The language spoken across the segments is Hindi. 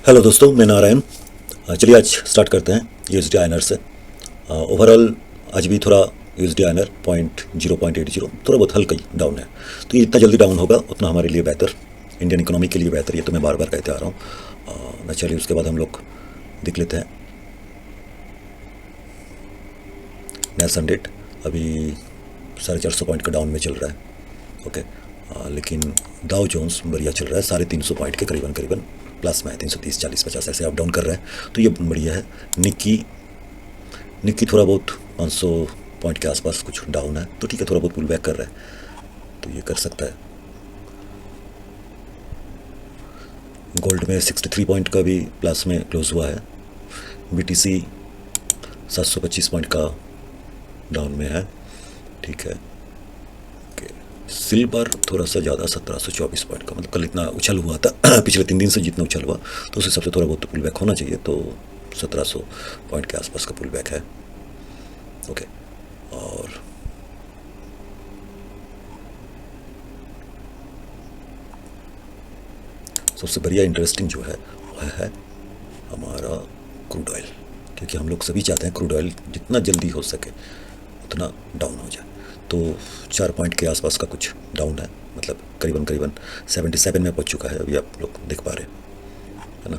हेलो दोस्तों, मैं नारायण। चलिए आज स्टार्ट करते हैं यूएसडी आयनर से। ओवरऑल आज भी थोड़ा यूएसडी आयनर 0.80 थोड़ा बहुत हल्का ही डाउन है। तो ये जितना जल्दी डाउन होगा उतना हमारे लिए बेहतर, इंडियन इकोनॉमी के लिए बेहतर। ये तो मैं बार बार कहते आ रहा हूँ। चलिए उसके बाद हम लोग देख लेते हैं नेल्सन रेट। अभी 450 पॉइंट का डाउन में चल रहा है। ओके। लेकिन डाउ जोन्स बढ़िया चल रहा है, 350 पॉइंट के करीबन करीबन प्लस में है। 330 40 50 ऐसे अप डाउन कर रहा है, तो ये बढ़िया है। निक्की निक्की थोड़ा बहुत 500 पॉइंट के आसपास कुछ डाउन है, तो ठीक है, थोड़ा बहुत पुल बैक कर रहा है, तो ये कर सकता है। गोल्ड में 63 पॉइंट का भी प्लस में क्लोज हुआ है। बीटीसी 725 पॉइंट का डाउन में है, ठीक है। सिल्वर थोड़ा सा ज़्यादा 1724 पॉइंट का, मतलब कल इतना उछल हुआ था पिछले 3 दिन से जितना उछल हुआ, तो उस हिसाब से थोड़ा बहुत पुल बैक होना चाहिए। तो 1700 पॉइंट के आसपास का पुल बैक है। ओके। और सबसे बढ़िया इंटरेस्टिंग जो है वह है हमारा क्रूड ऑयल, क्योंकि हम लोग सभी चाहते हैं क्रूड ऑयल जितना जल्दी हो सके उतना डाउन हो जाए। तो 4 पॉइंट के आसपास का कुछ डाउन है, मतलब करीबन करीबन 77 में पहुंच चुका है। अभी आप लोग देख पा रहे हैं, है ना।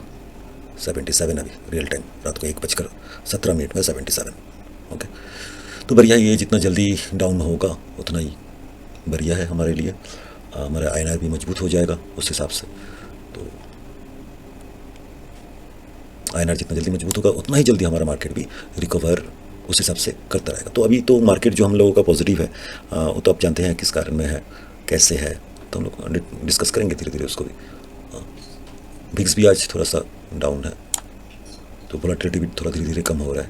77 अभी रियल टाइम, रात को 1:17 में 77। ओके। तो बढ़िया, ये जितना जल्दी डाउन होगा उतना ही बढ़िया है हमारे लिए। हमारा आईएनआर भी मजबूत हो जाएगा उस हिसाब से। तो आईएनआर जितना जल्दी मजबूत होगा उतना ही जल्दी हमारा मार्केट भी रिकवर उस हिसाब से करता रहेगा। तो अभी तो मार्केट जो हम लोगों का पॉजिटिव है, वो तो आप जानते हैं किस कारण में है, कैसे है, तो हम लोग डिस्कस करेंगे धीरे धीरे उसको भी। विक्स भी आज थोड़ा सा डाउन है, तो वोलेटिलिटी भी थोड़ा धीरे धीरे कम हो रहा है।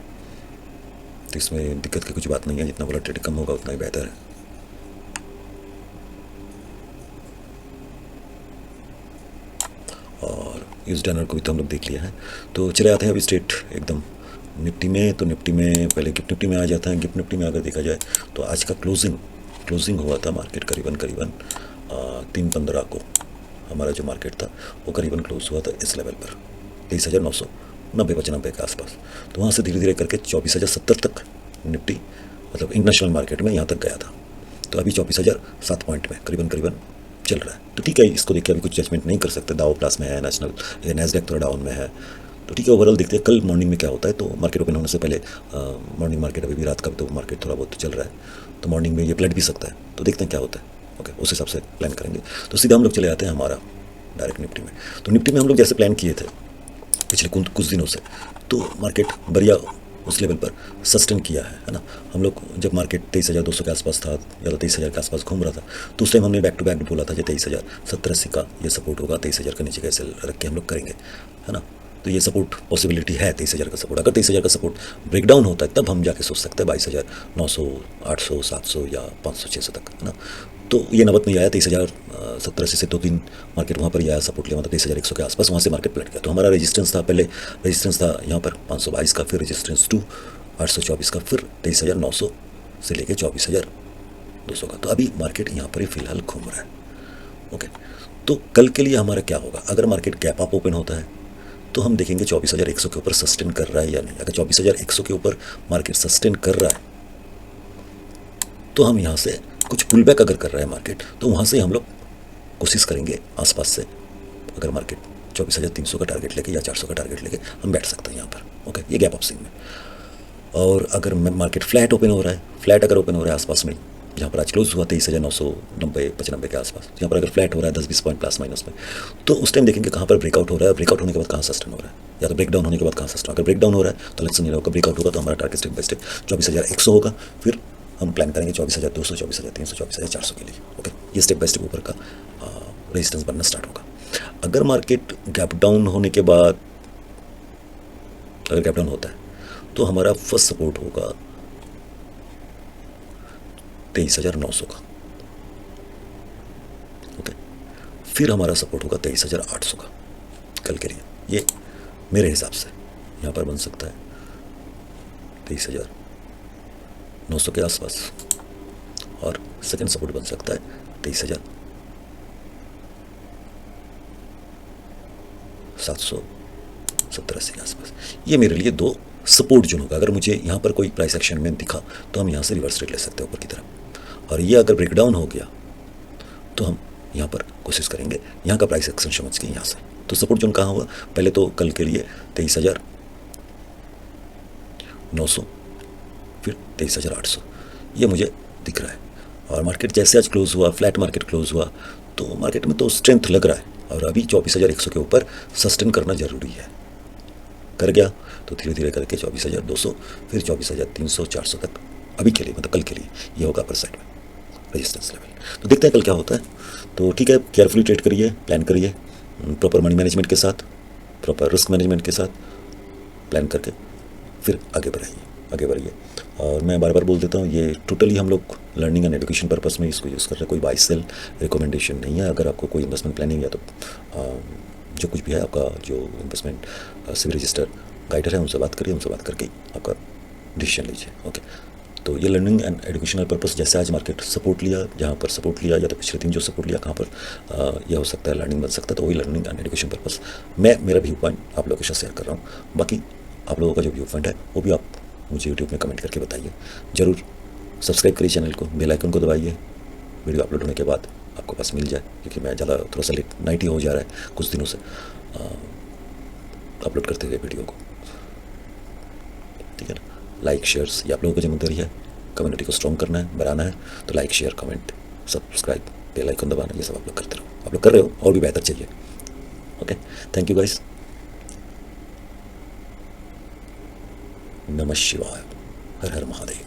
तो इसमें दिक्कत की कुछ बात नहीं है, जितना वोलेटिलिटी कम होगा उतना ही बेहतर है। और यूएस डॉलर को भी तो हम लोग देख लिया है। तो चले आते हैं अभी स्ट्रेट एकदम निफ्टी में। तो निफ्टी में पहले गिफ्ट निफ्टी में आ जाता है। गिफ्ट निफ्टी में अगर देखा जाए तो आज का क्लोजिंग हुआ था मार्केट करीबन करीबन 3:15 को। हमारा जो मार्केट था वो करीबन क्लोज हुआ था इस लेवल पर 23,990 के आसपास। तो वहाँ से धीरे धीरे करके 24,070 तक निफ्टी, मतलब इंटरनेशनल मार्केट में यहाँ तक गया था। तो अभी 24,007 पॉइंट में करीबन करीबन चल रहा है। तो ठीक है, इसको देख के अभी कुछ जजमेंट नहीं कर सकते। दाव प्लस में है, नैस्डैक थोड़ा डाउन में है, तो ठीक है। ओवरऑल देखते हैं कल मॉर्निंग में क्या होता है। तो मार्केट ओपन होने से पहले मॉर्निंग मार्केट, अभी भी रात का भी तो मार्केट थोड़ा बहुत चल रहा है, तो मॉर्निंग में ये पलट भी सकता है। तो देखते हैं क्या होता है। ओके, उस हिसाब से प्लान करेंगे। तो सीधा हम लोग चले आते हैं हमारा डायरेक्ट निफ्टी में। तो निफ्टी में हम लोग जैसे प्लान किए थे पिछले कुछ दिनों से, तो मार्केट बढ़िया उस लेवल पर सस्टेन किया है ना। हम लोग जब मार्केट 23,200 के आसपास था या तो 23,000 के आसपास घूम रहा था, तो उस टाइम हमने बैक टू बैक बोला था कि 23,070 का ये सपोर्ट होगा, 23,000 के नीचे कैसे रख के हम लोग करेंगे, है ना। तो ये सपोर्ट पॉसिबिलिटी है 23,000 का सपोर्ट। अगर 23,000 का सपोर्ट ब्रेक डाउन होता है तब हम जाके सोच सकते हैं 22,900 800 700 या 500 600 तक, है ना। तो ये नबत नहीं आया 23,070 से 2 दिन मार्केट वहाँ पर ही आया, सपोर्ट लिया, मतलब 23,100 के आसपास। वहाँ से मार्केट पलट गया। तो हमारा रेजिस्टेंस था, पहले रेजिस्टेंस था यहाँ पर 522 का, फिर रेजिस्टेंस 824 का, फिर 23,900 से लेके 24,200 का। तो अभी मार्केट यहाँ पर ही फिलहाल घूम रहा है। ओके। तो कल के लिए हमारा क्या होगा? अगर मार्केट गैप अप ओपन होता है तो हम देखेंगे 24,100 के ऊपर सस्टेन कर रहा है या नहीं। अगर 24,100 के ऊपर मार्केट सस्टेन कर रहा है तो हम यहाँ से कुछ पुल बैक अगर कर रहा है मार्केट, तो वहाँ से हम लोग कोशिश करेंगे आसपास से, अगर मार्केट 24,300 का टारगेट लेके या 400 का टारगेट लेके हम बैठ सकते हैं यहाँ पर। ओके, ये गैप ऑप्शन में। और अगर मार्केट फ्लैट ओपन हो रहा है, फ्लैट अगर ओपन हो रहा है आसपास में, जहाँ पर आज क्लोज हुआ 23,990 95 के आसपास, यहाँ पर अगर फ्लैट हो रहा है 10-20 पॉइंट प्लस माइनस में, तो उस टाइम देखेंगे कहाँ पर ब्रेकआउट हो रहा है, ब्रेकआउट होने के बाद कहाँ सस्टेन हो रहा है, या तो ब्रेकडाउन होने के बाद कहाँ सस्टेन। अगर ब्रेकडाउन हो रहा है तो लेट्स नहीं होगा, ब्रेकआउट होगा तो हमारा टारगेट स्टेप बाय स्टेप 24,100 होगा। फिर हम प्लान करेंगे 24,200 24,300 24,400 के लिए। ओके, ये स्टेप बाय स्टेप ऊपर का रेजिस्टेंस बनना स्टार्ट होगा। अगर मार्केट गैप डाउन होने के बाद, अगर गैप डाउन होता है तो हमारा फर्स्ट सपोर्ट होगा 23,900 का। ओके, फिर हमारा सपोर्ट होगा 23,800 का कल के लिए। ये मेरे हिसाब से यहाँ पर बन सकता है 23,900 के आसपास, और सेकंड सपोर्ट बन सकता है 23,700 70-80 के आसपास। ये मेरे लिए दो सपोर्ट जोन होगा। अगर मुझे यहाँ पर कोई प्राइस एक्शन में दिखा तो हम यहाँ से रिवर्स रेट ले सकते हैं ऊपर की तरफ, और ये अगर ब्रेकडाउन हो गया तो हम यहाँ पर कोशिश करेंगे यहाँ का प्राइस एक्शन समझ के यहाँ से। तो सपोर्ट जोन कहाँ हुआ, पहले तो कल के लिए 23,900, फिर 23,800, ये मुझे दिख रहा है। और मार्केट जैसे आज क्लोज हुआ, फ्लैट मार्केट क्लोज हुआ, तो मार्केट में तो स्ट्रेंथ लग रहा है, और अभी 24,100 के ऊपर सस्टेन करना ज़रूरी है। कर गया तो धीरे धीरे करके 24,200, फिर 24,300, 400 तक अभी के लिए, मतलब कल के लिए ये होगा अपर साइड में रेजिस्टेंस लेवल। तो देखते हैं कल क्या होता है। तो ठीक है, केयरफुली ट्रेड करिए, प्लान करिए, प्रॉपर मनी मैनेजमेंट के साथ, प्रॉपर रिस्क मैनेजमेंट के साथ प्लान करके फिर आगे बढ़िए। और मैं बार बार बोल देता हूँ, ये टोटली हम लोग लर्निंग एंड एजुकेशन पर्पस में इसको यूज़ कर रहे हैं, कोई बाई सेल रिकमेंडेशन नहीं है। अगर आपको कोई इन्वेस्टमेंट प्लानिंग या तो जो कुछ भी है आपका जो इन्वेस्टमेंट सिविल रजिस्टर गाइडर है उनसे बात करिए, उनसे बात करके आपका डिसीजन लीजिए। ओके, तो ये लर्निंग एंड एजुकेशनल पर्पस, जैसे आज मार्केट सपोर्ट लिया, जहाँ पर सपोर्ट लिया, या तो पिछले दिन जो सपोर्ट लिया कहाँ पर यह हो सकता है लर्निंग बन सकता है, तो वही लर्निंग एंड एजुकेशन पर्पस मैं मेरा व्यू पॉइंट आप लोगों के साथ शेयर कर रहा हूँ। बाकी आप लोगों का जो व्यू पॉइंट है वो भी आप मुझे यूट्यूब में कमेंट करके बताइए। ज़रूर सब्सक्राइब करिए चैनल को, बेल आइकन को दबाइए, वीडियो अपलोड होने के बाद आपको पास मिल जाए, क्योंकि मैं ज़्यादा थोड़ा सा लेट नाइट ही हो जा रहा है कुछ दिनों से अपलोड करते हुए वीडियो को। ठीक है ना, लाइक शेयर्स ये आप लोगों की जिम्मेदारी है। कम्युनिटी को स्ट्रॉन्ग करना है, बढ़ाना है, तो like share comment subscribe bell icon दबाना, ये सब आप लोग करते रहो। आप लोग कर रहे हो, और भी बेहतर चाहिए। Okay, thank you guys. नमः शिवाय, हर हर महादेव।